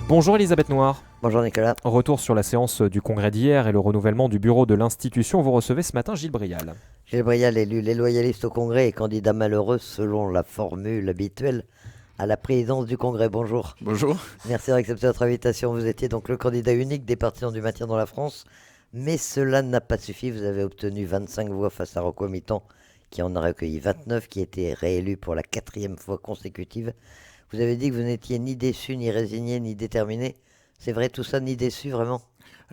Bonjour Elisabeth Noir. Bonjour Nicolas. Retour sur la séance du congrès d'hier et le renouvellement du bureau de l'institution. Vous recevez ce matin Gilles Brial. Gilles Brial, élu les loyalistes au Congrès et candidat malheureux selon la formule habituelle à la présidence du Congrès. Bonjour. Bonjour. Merci d'avoir accepté notre invitation. Vous étiez donc le candidat unique des partisans du maintien dans la France, mais cela n'a pas suffi. Vous avez obtenu 25 voix face à Rocco Mittan, qui en a recueilli 29, qui était réélu pour la 4e fois consécutive. Vous avez dit que vous n'étiez ni déçu, ni résigné, ni déterminé. C'est vrai tout ça, ni déçu vraiment?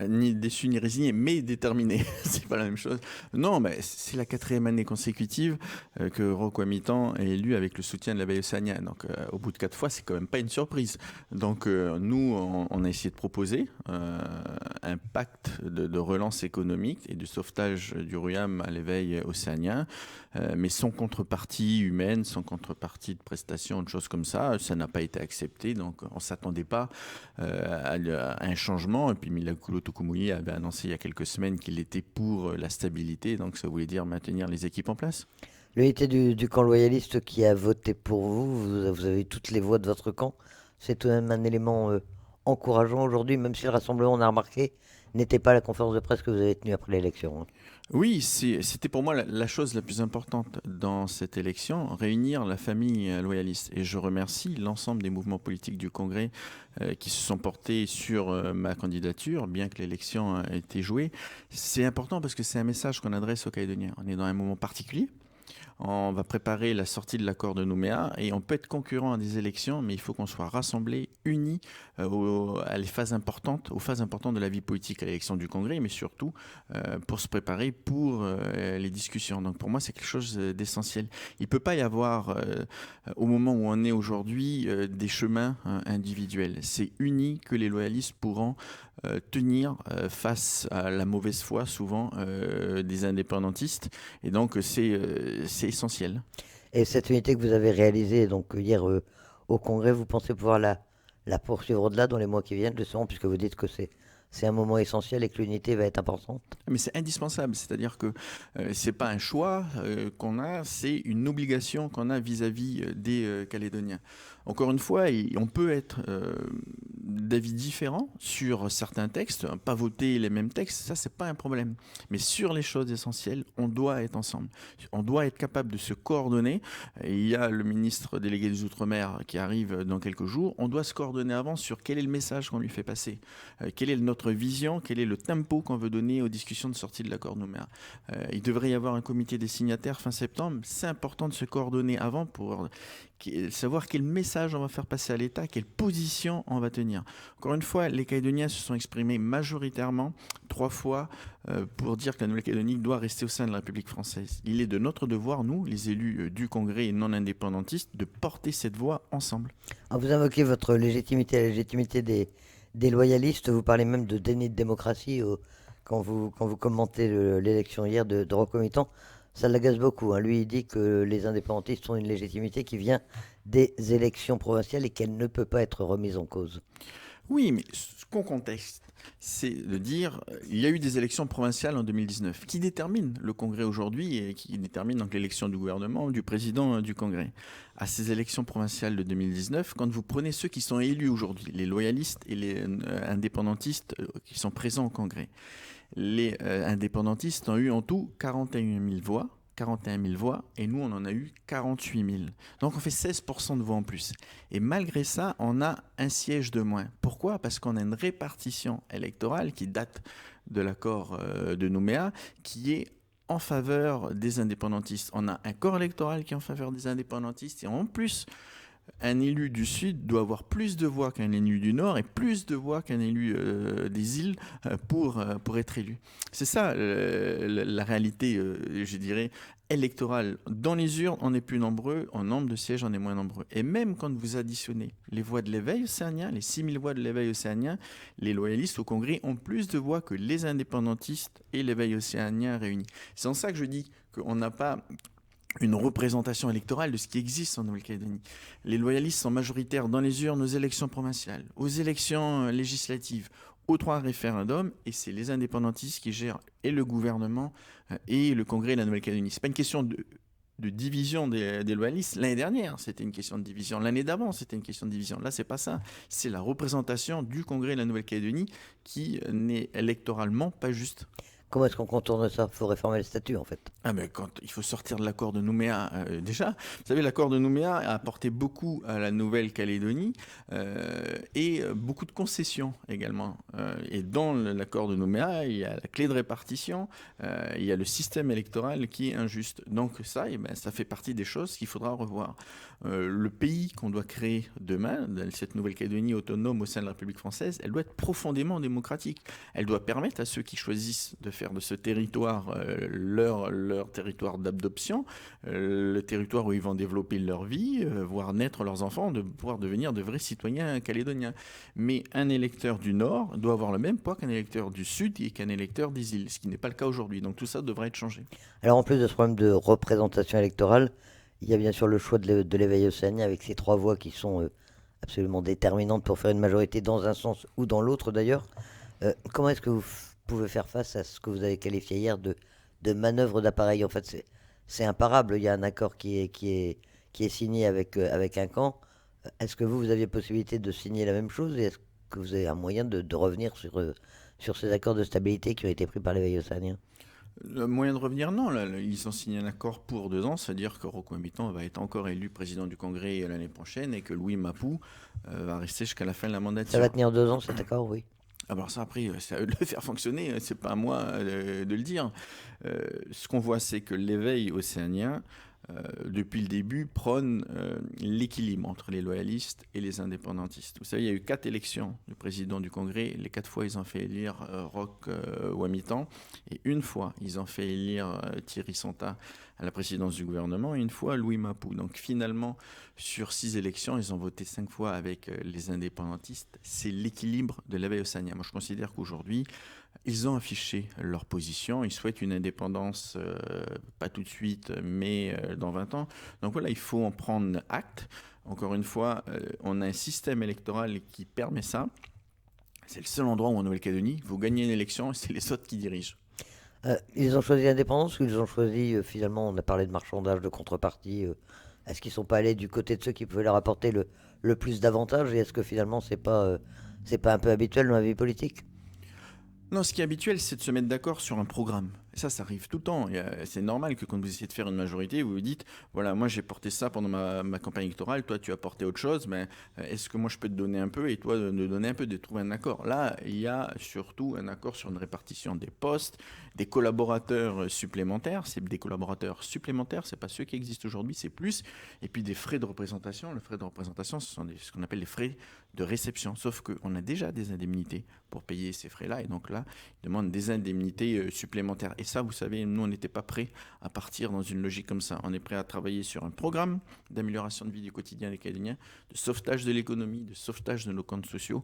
Ni déçu ni résigné, mais déterminé. C'est pas la même chose. Non, mais c'est la 4e année consécutive que Rocco Mittan est élu avec le soutien de la Veille océanienne. Donc, au bout de 4 fois, c'est quand même pas une surprise. Donc, nous, on a essayé de proposer un pacte de relance économique et de sauvetage du RUAM à l'éveil océanien, mais sans contrepartie humaine, sans contrepartie de prestations, de choses comme ça. Ça n'a pas été accepté. Donc, on s'attendait pas à un changement. Et puis, Mila Tokoumouyi avait annoncé il y a quelques semaines qu'il était pour la stabilité, donc ça voulait dire maintenir les équipes en place. L'unité du camp loyaliste qui a voté pour vous avez eu toutes les voix de votre camp. C'est tout de même un élément encourageant aujourd'hui, même si le rassemblement, on a remarqué, n'était pas la conférence de presse que vous avez tenue après l'élection. Hein. Oui, c'était pour moi la chose la plus importante dans cette élection, réunir la famille loyaliste. Et je remercie l'ensemble des mouvements politiques du Congrès qui se sont portés sur ma candidature, bien que l'élection ait été jouée. C'est important parce que c'est un message qu'on adresse aux Calédoniens. On est dans un moment particulier. On va préparer la sortie de l'accord de Nouméa et on peut être concurrent à des élections, mais il faut qu'on soit rassemblés, unis aux phases importantes de la vie politique, à l'élection du Congrès, mais surtout pour se préparer pour les discussions. Donc pour moi, c'est quelque chose d'essentiel. Il ne peut pas y avoir, au moment où on est aujourd'hui, des chemins individuels. C'est unis que les loyalistes pourront tenir face à la mauvaise foi, souvent, des indépendantistes. Et donc, c'est essentiel. Et cette unité que vous avez réalisée donc, hier au Congrès, vous pensez pouvoir la poursuivre au-delà dans les mois qui viennent, justement, puisque vous dites que c'est un moment essentiel et que l'unité va être importante? Mais c'est indispensable, c'est-à-dire que c'est pas un choix qu'on a, c'est une obligation qu'on a vis-à-vis des Calédoniens. Encore une fois, on peut être d'avis différents sur certains textes, pas voter les mêmes textes, ça c'est pas un problème. Mais sur les choses essentielles, on doit être ensemble. On doit être capable de se coordonner. Et il y a le ministre délégué des Outre-mer qui arrive dans quelques jours. On doit se coordonner avant sur quel est le message qu'on lui fait passer, quelle est notre vision, quel est le tempo qu'on veut donner aux discussions de sortie de l'accord Nouméa. Il devrait y avoir un comité des signataires fin septembre. C'est important de se coordonner avant pour savoir quel message on va faire passer à l'État, quelle position on va tenir. Encore une fois, les Calédoniens se sont exprimés majoritairement 3 fois pour dire que la Nouvelle-Calédonie doit rester au sein de la République française. Il est de notre devoir, nous, les élus du Congrès et non indépendantistes, de porter cette voix ensemble. Alors, vous invoquez votre légitimité, la légitimité des loyalistes. Vous parlez même de déni de démocratie quand vous commentez l'élection hier de Rocco Mittan. Ça l'agace beaucoup. Hein. Lui, il dit que les indépendantistes ont une légitimité qui vient des élections provinciales et qu'elle ne peut pas être remise en cause. Oui, mais ce qu'on conteste, c'est de dire il y a eu des élections provinciales en 2019 qui déterminent le Congrès aujourd'hui et qui déterminent donc l'élection du gouvernement, du président du Congrès. À ces élections provinciales de 2019, quand vous prenez ceux qui sont élus aujourd'hui, les loyalistes et les indépendantistes qui sont présents au Congrès, les indépendantistes ont eu en tout 41 000 voix, et nous, on en a eu 48 000. Donc, on fait 16% de voix en plus. Et malgré ça, on a un siège de moins. Pourquoi ? Parce qu'on a une répartition électorale qui date de l'accord de Nouméa, qui est en faveur des indépendantistes. On a un corps électoral qui est en faveur des indépendantistes, et en plus, un élu du Sud doit avoir plus de voix qu'un élu du Nord et plus de voix qu'un élu des îles pour être élu. C'est ça la réalité, je dirais, électorale. Dans les urnes, on est plus nombreux, en nombre de sièges, on est moins nombreux. Et même quand vous additionnez les voix de l'éveil océanien, les 6 000 voix de l'éveil océanien, les loyalistes au Congrès ont plus de voix que les indépendantistes et l'éveil océanien réunis. C'est en ça que je dis qu'on n'a pas une représentation électorale de ce qui existe en Nouvelle-Calédonie. Les loyalistes sont majoritaires dans les urnes aux élections provinciales, aux élections législatives, aux 3 référendums, et c'est les indépendantistes qui gèrent et le gouvernement et le Congrès de la Nouvelle-Calédonie. Ce n'est pas une question de division des loyalistes. L'année dernière, c'était une question de division. L'année d'avant, c'était une question de division. Là, c'est pas ça. C'est la représentation du Congrès de la Nouvelle-Calédonie qui n'est électoralement pas juste. Comment est-ce qu'on contourne ça? Il faut réformer le statut, en fait. Ah mais quand il faut sortir de l'accord de Nouméa, déjà, vous savez, l'accord de Nouméa a apporté beaucoup à la Nouvelle-Calédonie et beaucoup de concessions également. Et dans l'accord de Nouméa, il y a la clé de répartition, il y a le système électoral qui est injuste. Donc ça, eh ben, ça fait partie des choses qu'il faudra revoir. Le pays qu'on doit créer demain, cette Nouvelle-Calédonie autonome au sein de la République française, elle doit être profondément démocratique. Elle doit permettre à ceux qui choisissent de faire de ce territoire leur territoire d'adoption, le territoire où ils vont développer leur vie, voir naître leurs enfants, de pouvoir devenir de vrais citoyens calédoniens. Mais un électeur du Nord doit avoir le même poids qu'un électeur du Sud et qu'un électeur des îles, ce qui n'est pas le cas aujourd'hui. Donc tout ça devrait être changé. Alors, en plus de ce problème de représentation électorale, il y a bien sûr le choix de l'éveil océanien avec ces 3 voix qui sont absolument déterminantes pour faire une majorité dans un sens ou dans l'autre d'ailleurs. Comment est-ce que vous pouvez faire face à ce que vous avez qualifié hier de manœuvre d'appareil? En fait, c'est imparable. Il y a un accord qui est signé avec un camp. Est-ce que vous aviez possibilité de signer la même chose et est-ce que vous avez un moyen de revenir sur ces accords de stabilité qui ont été pris par l'éveil océanien? Le moyen de revenir, non. Là, ils ont signé un accord pour 2 ans, c'est-à-dire que Rocco Hamilton va être encore élu président du Congrès l'année prochaine et que Louis Mapou va rester jusqu'à la fin de la mandature. Ça va tenir 2 ans cet accord, oui. Alors ça, après, c'est à eux de le faire fonctionner, c'est pas à moi de le dire. Ce qu'on voit, c'est que l'éveil océanien, depuis le début, prône l'équilibre entre les loyalistes et les indépendantistes. Vous savez, il y a eu 4 élections du président du Congrès. Les 4 fois, ils ont fait élire Roch Ouamitan. Et une fois, ils ont fait élire Thierry Sonta à la présidence du gouvernement et une fois Louis Mapou. Donc finalement, sur 6 élections, ils ont voté 5 fois avec les indépendantistes. C'est l'équilibre de l'éveil océanien. Moi, je considère qu'aujourd'hui, ils ont affiché leur position. Ils souhaitent une indépendance, pas tout de suite, mais dans 20 ans. Donc voilà, il faut en prendre acte. Encore une fois, on a un système électoral qui permet ça. C'est le seul endroit où en Nouvelle-Calédonie, vous gagnez une élection et c'est les autres qui dirigent. Ils ont choisi l'indépendance ou ils ont choisi, finalement, on a parlé de marchandage, de contrepartie. Est-ce qu'ils ne sont pas allés du côté de ceux qui pouvaient leur apporter le plus d'avantages et est-ce que finalement, c'est pas un peu habituel dans la vie politique? Non, ce qui est habituel, c'est de se mettre d'accord sur un programme. Et ça arrive tout le temps. C'est normal que quand vous essayez de faire une majorité, vous vous dites, voilà, moi j'ai porté ça pendant ma campagne électorale, toi tu as porté autre chose, mais est-ce que moi je peux te donner un peu et toi de donner un peu, de trouver un accord? Là, il y a surtout un accord sur une répartition des postes, des collaborateurs supplémentaires. C'est des collaborateurs supplémentaires, c'est pas ceux qui existent aujourd'hui, c'est plus. Et puis des frais de représentation. Les frais de représentation, ce sont ce qu'on appelle les frais de réception. Sauf qu'on a déjà des indemnités pour payer ces frais-là. Et donc là, ils demandent des indemnités supplémentaires. Et ça, vous savez, nous, on n'était pas prêts à partir dans une logique comme ça. On est prêt à travailler sur un programme d'amélioration de vie du quotidien des Calédoniens, de sauvetage de l'économie, de sauvetage de nos comptes sociaux.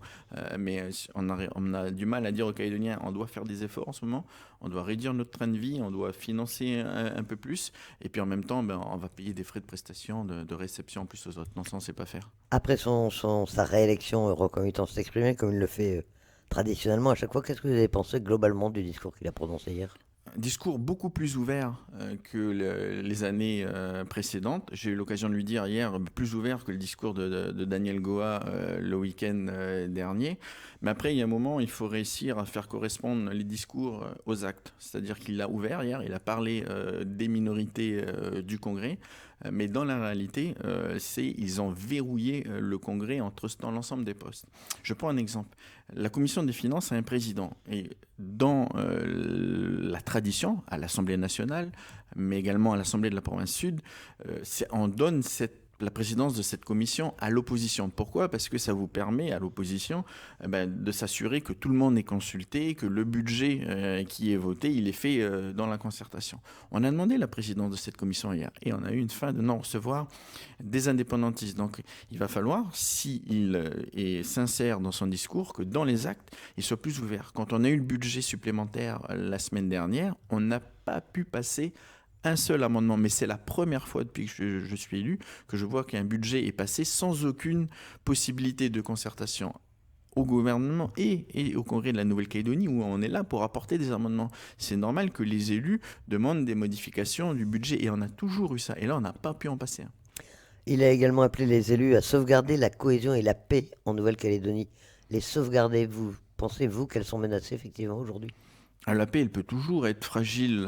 Mais on a du mal à dire aux Calédoniens, on doit faire des efforts en ce moment, on doit réduire notre train de vie, on doit financer un peu plus. Et puis en même temps, on va payer des frais de prestation, de réception en plus aux autres. Non, ça, on ne sait pas faire. Après sa réélection, Roch-Ouamitan s'est exprimé comme il le fait traditionnellement à chaque fois. Qu'est-ce que vous avez pensé globalement du discours qu'il a prononcé hier? Un discours beaucoup plus ouvert que les années précédentes. J'ai eu l'occasion de lui dire hier, plus ouvert que le discours de Daniel Goa le week-end dernier. Mais après, il y a un moment, il faut réussir à faire correspondre les discours aux actes. C'est-à-dire qu'il a ouvert hier, il a parlé des minorités du Congrès. Mais dans la réalité, ils ont verrouillé le Congrès en trustant l'ensemble des postes. Je prends un exemple. La Commission des finances a un président. Et dans la tradition, à l'Assemblée nationale, mais également à l'Assemblée de la province sud, on donne la présidence de cette commission à l'opposition. Pourquoi? Parce que ça vous permet, à l'opposition, de s'assurer que tout le monde est consulté, que le budget qui est voté, il est fait dans la concertation. On a demandé la présidence de cette commission hier et on a eu une fin de non-recevoir des indépendantistes. Donc il va falloir, s'il est sincère dans son discours, que dans les actes, il soit plus ouvert. Quand on a eu le budget supplémentaire la semaine dernière, on n'a pas pu passer un seul amendement, mais c'est la première fois depuis que je suis élu que je vois qu'un budget est passé sans aucune possibilité de concertation au gouvernement et au Congrès de la Nouvelle-Calédonie, où on est là pour apporter des amendements. C'est normal que les élus demandent des modifications du budget, et on a toujours eu ça. Et là, on n'a pas pu en passer un. Il a également appelé les élus à sauvegarder la cohésion et la paix en Nouvelle-Calédonie. Les sauvegarder, vous pensez-vous qu'elles sont menacées effectivement aujourd'hui? La paix, elle peut toujours être fragile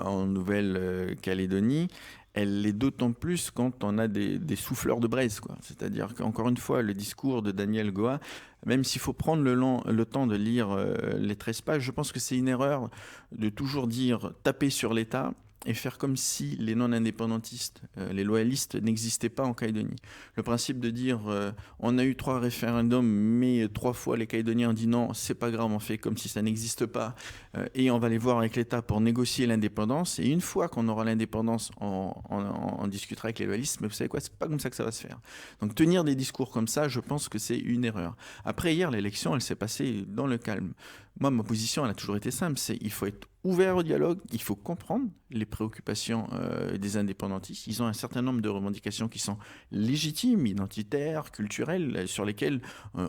en Nouvelle-Calédonie. Elle l'est d'autant plus quand on a des souffleurs de braise, quoi. C'est-à-dire qu'encore une fois, le discours de Daniel Goa, même s'il faut prendre le temps de lire les 13 pages, je pense que c'est une erreur de toujours dire taper sur l'État et faire comme si les non-indépendantistes, les loyalistes n'existaient pas en Calédonie. Le principe de dire on a eu 3 référendums, mais 3 fois les Calédoniens ont dit non, c'est pas grave, on fait comme si ça n'existe pas, et on va les voir avec l'État pour négocier l'indépendance, et une fois qu'on aura l'indépendance, on discutera avec les loyalistes, mais vous savez quoi, c'est pas comme ça que ça va se faire. Donc tenir des discours comme ça, je pense que c'est une erreur. Après, hier, l'élection, elle s'est passée dans le calme. Moi, ma position, elle a toujours été simple, c'est il faut être ouvert au dialogue, il faut comprendre les préoccupations des indépendantistes. Ils ont un certain nombre de revendications qui sont légitimes, identitaires, culturelles, sur lesquelles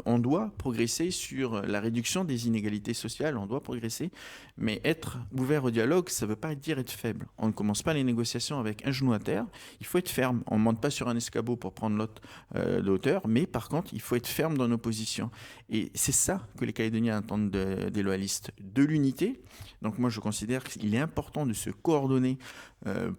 on doit progresser sur la réduction des inégalités sociales, on doit progresser. Mais être ouvert au dialogue, ça ne veut pas dire être faible. On ne commence pas les négociations avec un genou à terre, il faut être ferme. On ne monte pas sur un escabeau pour prendre l'autre de hauteur, mais par contre, il faut être ferme dans nos positions. Et c'est ça que les Calédoniens attendent des loyalistes, de l'unité. Donc moi, je considère qu'il est important de se coordonner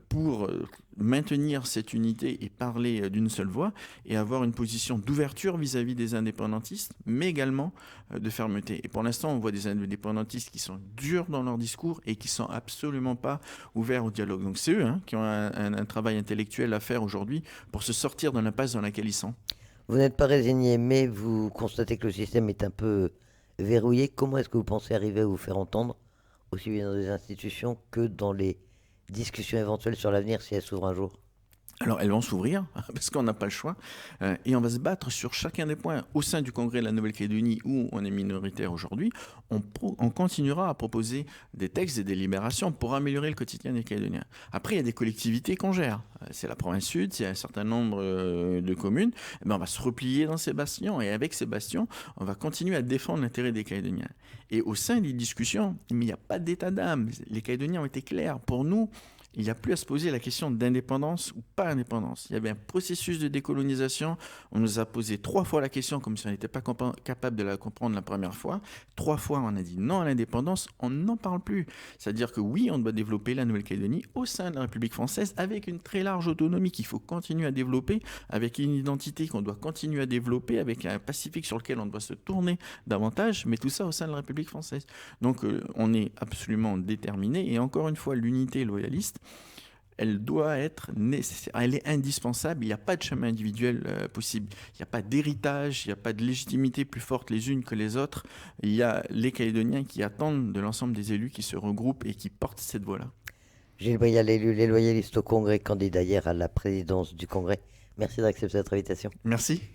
pour maintenir cette unité et parler d'une seule voix et avoir une position d'ouverture vis-à-vis des indépendantistes, mais également de fermeté. Et pour l'instant, on voit des indépendantistes qui sont durs dans leur discours et qui sont absolument pas ouverts au dialogue. Donc c'est eux qui ont un travail intellectuel à faire aujourd'hui pour se sortir de l'impasse dans laquelle ils sont. Vous n'êtes pas résigné, mais vous constatez que le système est un peu verrouillé. Comment est-ce que vous pensez arriver à vous faire entendre, aussi bien dans les institutions que dans les discussions éventuelles sur l'avenir si elles s'ouvrent un jour? Alors, elles vont s'ouvrir, parce qu'on n'a pas le choix, et on va se battre sur chacun des points. Au sein du Congrès de la Nouvelle-Calédonie, où on est minoritaire aujourd'hui, on continuera à proposer des textes et des délibérations pour améliorer le quotidien des Calédoniens. Après, il y a des collectivités qu'on gère. C'est la province sud, il y a un certain nombre de communes. Eh bien, on va se replier dans ces bastions, et avec ces bastions, on va continuer à défendre l'intérêt des Calédoniens. Et au sein des discussions, il n'y a pas d'état d'âme. Les Calédoniens ont été clairs. Pour nous, il n'y a plus à se poser la question d'indépendance ou pas indépendance. Il y avait un processus de décolonisation. On nous a posé 3 fois la question comme si on n'était pas capable de la comprendre la première fois. 3 fois, on a dit non à l'indépendance. On n'en parle plus. C'est-à-dire que oui, on doit développer la Nouvelle-Calédonie au sein de la République française avec une très large autonomie qu'il faut continuer à développer, avec une identité qu'on doit continuer à développer, avec un Pacifique sur lequel on doit se tourner davantage, mais tout ça au sein de la République française. Donc on est absolument déterminé. Et encore une fois, l'unité loyaliste, elle doit être nécessaire, elle est indispensable, il n'y a pas de chemin individuel possible, il n'y a pas d'héritage, il n'y a pas de légitimité plus forte les unes que les autres, il y a les Calédoniens qui attendent de l'ensemble des élus qui se regroupent et qui portent cette voie-là. Gilles Brial, élu les loyalistes au Congrès, candidat hier à la présidence du Congrès. Merci d'accepter cette invitation. Merci.